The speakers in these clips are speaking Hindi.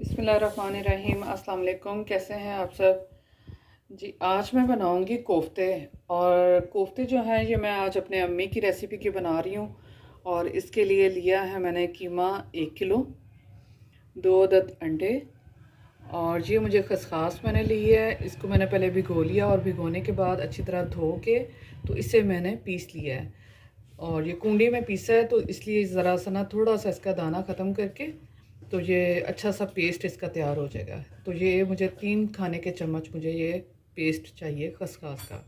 बिस्मिल्लाहिर्रहमानिर्रहीम। अस्सलाम वालेकुम। कैसे हैं आप सब जी। आज मैं बनाऊंगी कोफ्ते। और कोफ्ते जो हैं ये मैं आज अपने अम्मी की रेसिपी की बना रही हूँ। और इसके लिए लिया है मैंने कीमा 1 किलो, 2 अदद अंडे, और ये मुझे खसखास मैंने ली है। इसको मैंने पहले भिगो लिया और भिगोने के बाद अच्छी तरह धो के तो इसे मैंने पीस लिया है। और ये कुंडी में पीसा है तो इसलिए ज़रा सा ना थोड़ा सा इसका दाना ख़त्म करके तो ये अच्छा सा पेस्ट इसका तैयार हो जाएगा। तो ये मुझे 3 खाने के चम्मच मुझे ये पेस्ट चाहिए खसखस का।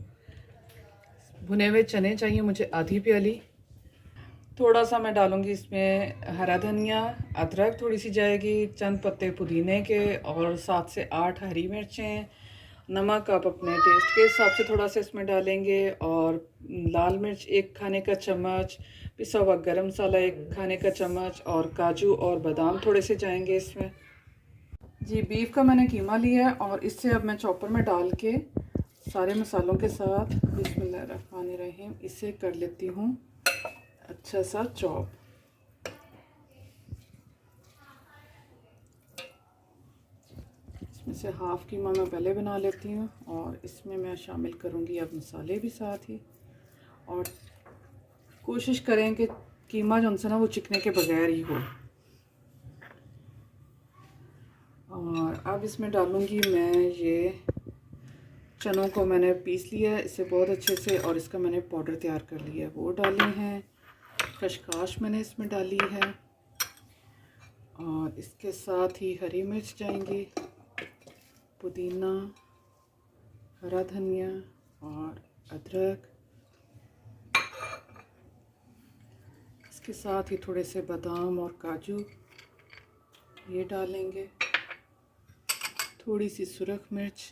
भुने हुए चने चाहिए मुझे आधी प्याली। थोड़ा सा मैं डालूंगी इसमें हरा धनिया, अदरक थोड़ी सी जाएगी, चंद पत्ते पुदीने के, और 7 से 8 हरी मिर्चें। नमक आप अपने टेस्ट के हिसाब से थोड़ा सा इसमें डालेंगे, और लाल मिर्च 1 खाने का चम्मच, पिसा हुआ गरम मसाला 1 खाने का चम्मच, और काजू और बादाम थोड़े से जाएंगे इसमें जी। बीफ का मैंने कीमा लिया है और इससे अब मैं चॉपर में डाल के सारे मसालों के साथ बिस्मिल्लाहिर्रहमानिर्रहीम इसे कर लेती हूँ अच्छा सा चॉप। इसमें से हाफ़ कीमा मैं पहले बना लेती हूँ और इसमें मैं शामिल करूँगी अब मसाले भी साथ ही। और कोशिश करें कि कीमा जो है ना वो चिकने के बगैर ही हो। और अब इसमें डालूँगी मैं ये चनों को मैंने पीस लिया है इसे बहुत अच्छे से, और इसका मैंने पाउडर तैयार कर लिया है, वो डाली हैं। खसखस मैंने इसमें डाली है, और इसके साथ ही हरी मिर्च जाएंगी, पुदीना, हरा धनिया और अदरक। इसके साथ ही थोड़े से बादाम और काजू ये डालेंगे, थोड़ी सी सुरख मिर्च,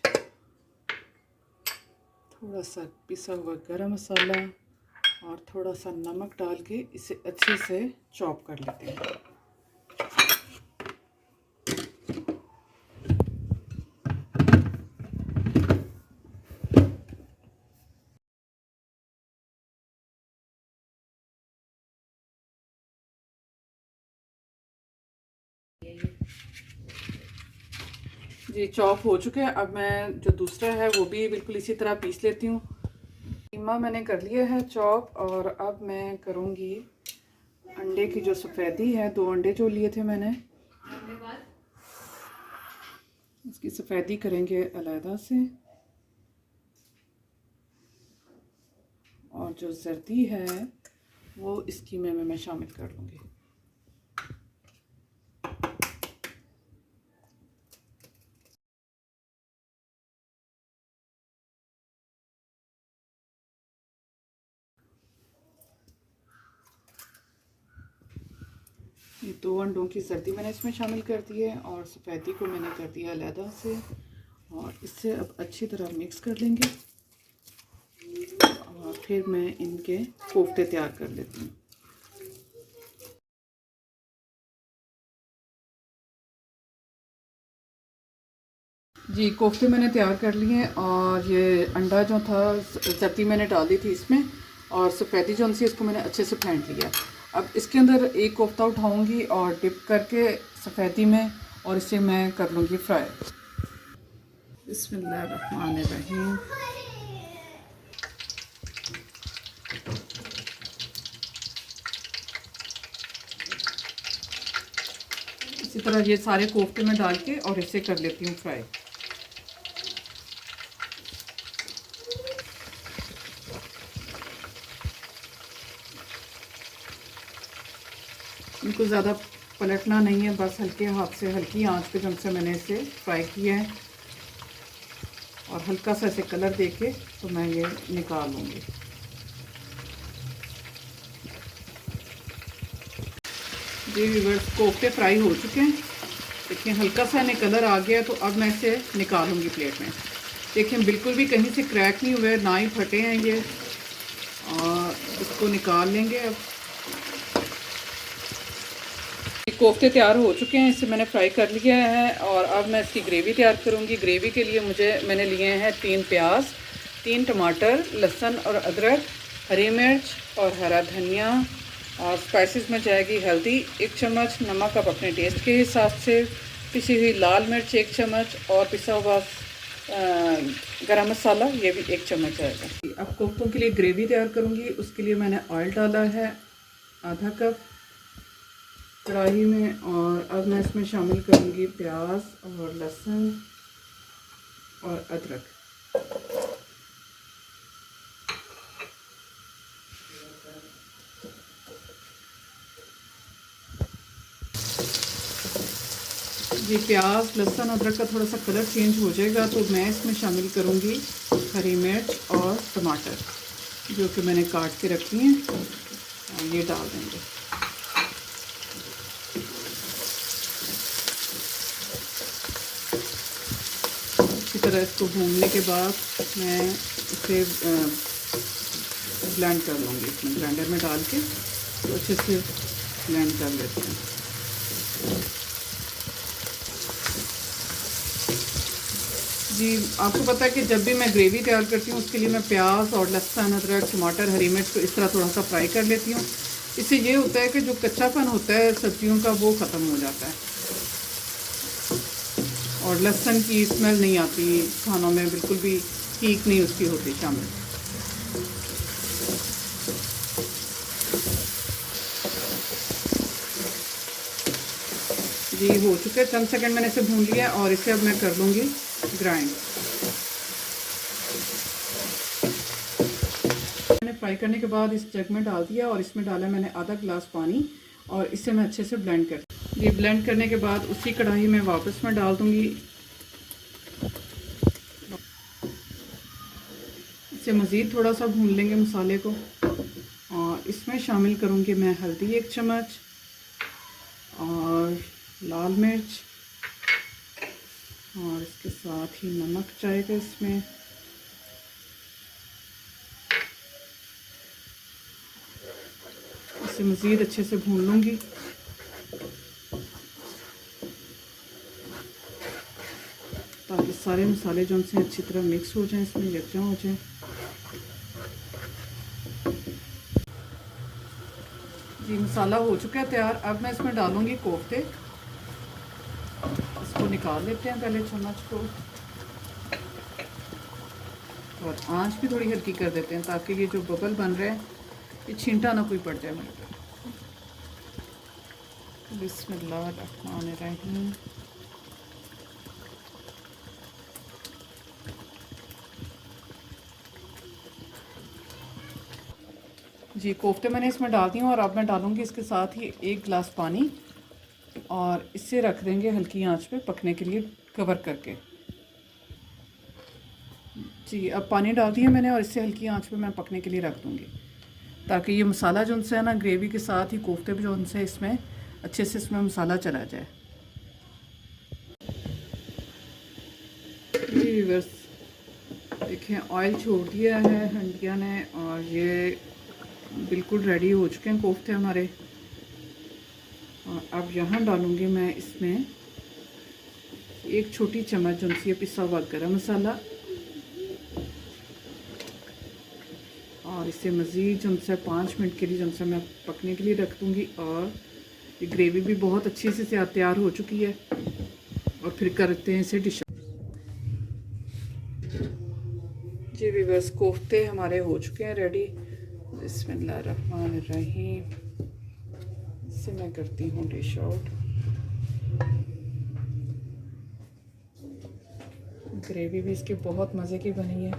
थोड़ा सा पिसा हुआ गरम मसाला और थोड़ा सा नमक डाल के इसे अच्छे से चॉप कर लेते हैं। जी चॉप हो चुके हैं। अब मैं जो दूसरा है वो भी बिल्कुल इसी तरह पीस लेती हूँ। कीमा मैंने कर लिया है चॉप, और अब मैं करूँगी अंडे की जो सफ़ेदी है, 2 अंडे जो लिए थे मैंने, इसकी सफ़ेदी करेंगे अलहदा से, और जो जर्दी है वो इस कीमे में मैं शामिल कर लूँगी। ये 2 अंडों की जर्दी मैंने इसमें शामिल कर दी है, और सफ़ेदी को मैंने कर दिया अलहदा से, और इससे अब अच्छी तरह मिक्स कर लेंगे। और फिर मैं इनके कोफ्ते तैयार कर लेती हूँ। जी कोफ्ते मैंने तैयार कर लिए हैं, और ये अंडा जो था जर्दी मैंने डाल दी थी इसमें, और सफ़ेदी जो सी इसको मैंने अच्छे से फेंट लिया। अब इसके अंदर एक कोफ्ता उठाऊंगी और डिप करके सफ़ेदी में, और इसे मैं कर लूँगी फ्राई। बिस्मिल्लाहिर्रहमानिर्रहीम। इसी तरह ये सारे कोफ्ते में डाल के और इसे कर लेती हूँ फ्राई। इनको ज़्यादा पलटना नहीं है, बस हल्के हाथ से हल्की आंच पे जब से मैंने इसे फ्राई किया है, और हल्का सा इसे कलर देके तो मैं ये निकाल लूँगी। जी व्यूअर्स, कोफ्ते फ्राई हो चुके हैं। देखिए हल्का सा इन्हें कलर आ गया, तो अब मैं इसे निकालूंगी प्लेट में। देखिए बिल्कुल भी कहीं से क्रैक नहीं हुए, ना ही फटे हैं ये, और इसको निकाल लेंगे। अब कोफ्ते तैयार हो चुके हैं, इसे मैंने फ्राई कर लिया है, और अब मैं इसकी ग्रेवी तैयार करूँगी। ग्रेवी के लिए मैंने लिए हैं 3 प्याज, 3 टमाटर, लहसुन और अदरक, हरी मिर्च और हरा धनिया, और स्पाइसेस में जाएगी हल्दी 1 चम्मच, नमक आप अपने टेस्ट के हिसाब से, पिसी हुई लाल मिर्च 1 चम्मच और पिसा हुआ गरम मसाला ये भी 1 चम्मच आएगा। अब कोफ्तों के लिए ग्रेवी तैयार करूँगी, उसके लिए मैंने ऑयल डाला है आधा कप कढ़ाई में, और अब मैं इसमें शामिल करूँगी प्याज और लहसुन और अदरक। ये प्याज लहसुन अदरक का थोड़ा सा कलर चेंज हो जाएगा तो मैं इसमें शामिल करूँगी हरी मिर्च और टमाटर जो कि मैंने काट के रखी हैं, और ये डाल देंगे। अच्छी तरह इसको भूनने के बाद मैं इसे ब्लेंड कर लूँगी, इसमें ग्राइंडर में डाल के तो अच्छे से ब्लेंड कर लेते हैं। जी आपको पता है कि जब भी मैं ग्रेवी तैयार करती हूँ उसके लिए मैं प्याज और लहसुन अदरक टमाटर हरी मिर्च को इस तरह थोड़ा सा फ्राई कर लेती हूँ। इससे ये होता है कि जो कच्चापन होता है सब्जियों का वो ख़त्म हो जाता है और लहसुन की स्मेल नहीं आती खानों में, बिल्कुल भी तीख नहीं उसकी होती शामिल। जी हो चुका है, चंद सेकंड मैंने इसे भून लिया और इसे अब मैं कर लूँगी ग्राइंड। मैंने फ्राई करने के बाद इस जग में डाल दिया और इसमें डाला मैंने आधा गिलास पानी और इसे मैं अच्छे से ब्लेंड कर, ये ब्लेंड करने के बाद उसी कढ़ाई में वापस मैं डाल दूँगी। इसे मज़ीद थोड़ा सा भून लेंगे मसाले को, और इसमें शामिल करूँगी मैं हल्दी 1 चम्मच और लाल मिर्च, और इसके साथ ही नमक जाएगा इसमें। इसे मज़ीद अच्छे से भून लूँगी। ताकि सारे मसाले जो उनसे अच्छी तरह मिक्स हो जाएं, इसमें यकजा हो जाएं। जी मसाला हो चुका है तैयार। अब मैं इसमें डालूँगी कोफ्ते। इसको निकाल लेते हैं पहले चम्मच को, और आंच भी थोड़ी हल्की कर देते हैं ताकि ये जो बबल बन रहे हैं ये छींटा ना कोई पड़ जाए मेरे पे। बिस्मिल्लाहिर्रहमानिर्रहीम। जी कोफ्ते मैंने इसमें डाल दी हूँ और अब मैं डालूँगी इसके साथ ही 1 गिलास पानी, और इससे रख देंगे हल्की आंच पे पकने के लिए कवर करके। जी अब पानी डाल दिया मैंने और इससे हल्की आंच पे मैं पकने के लिए रख दूँगी ताकि ये मसाला जो उनसे है ना ग्रेवी के साथ ही कोफ्ते भी जो उनसे इसमें अच्छे से इसमें मसाला चला जाए। जी बस देखें ऑयल छोड़ दिया है हंडिया ने और ये बिल्कुल रेडी हो चुके हैं कोफ्ते हमारे। और अब यहाँ डालूँगी मैं इसमें 1 छोटी चम्मच जो पिसा हुआ गरम मसाला, और इसे मज़ीद जो 5 मिनट के लिए जो मैं पकने के लिए रख दूँगी। और ये ग्रेवी भी बहुत अच्छी से तैयार हो चुकी है, और फिर करते हैं इसे डिश। जी भी बस कोफ्ते हमारे हो चुके हैं रेडी। बिस्मिल्लाहिर्रहमानिर्रहीम। इसे मैं करती हूँ डिश आउट। ग्रेवी भी इसकी बहुत मज़े की बनी है।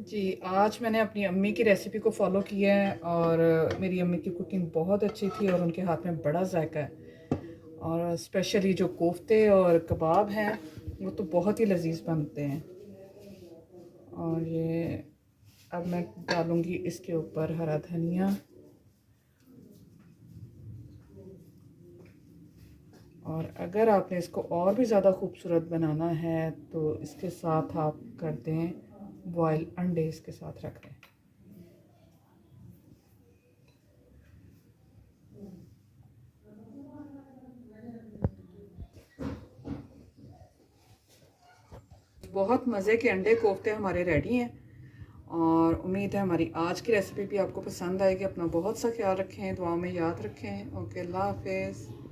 जी आज मैंने अपनी अम्मी की रेसिपी को फॉलो किया है, और मेरी अम्मी की कुकिंग बहुत अच्छी थी और उनके हाथ में बड़ा जायका है। और स्पेशली जो कोफ्ते और कबाब हैं वो तो बहुत ही लजीज बनते हैं। और ये अब मैं डालूँगी इसके ऊपर हरा धनिया, और अगर आपने इसको और भी ज़्यादा खूबसूरत बनाना है तो इसके साथ आप कर दें बॉयल अंडे, इसके साथ रख दें। बहुत मज़े के अंडे कोफ्ते हमारे रेडी हैं और उम्मीद है हमारी आज की रेसिपी भी आपको पसंद आएगी। अपना बहुत सा ख्याल रखें, दुआ में याद रखें। ओके, अल्लाह हाफिज़।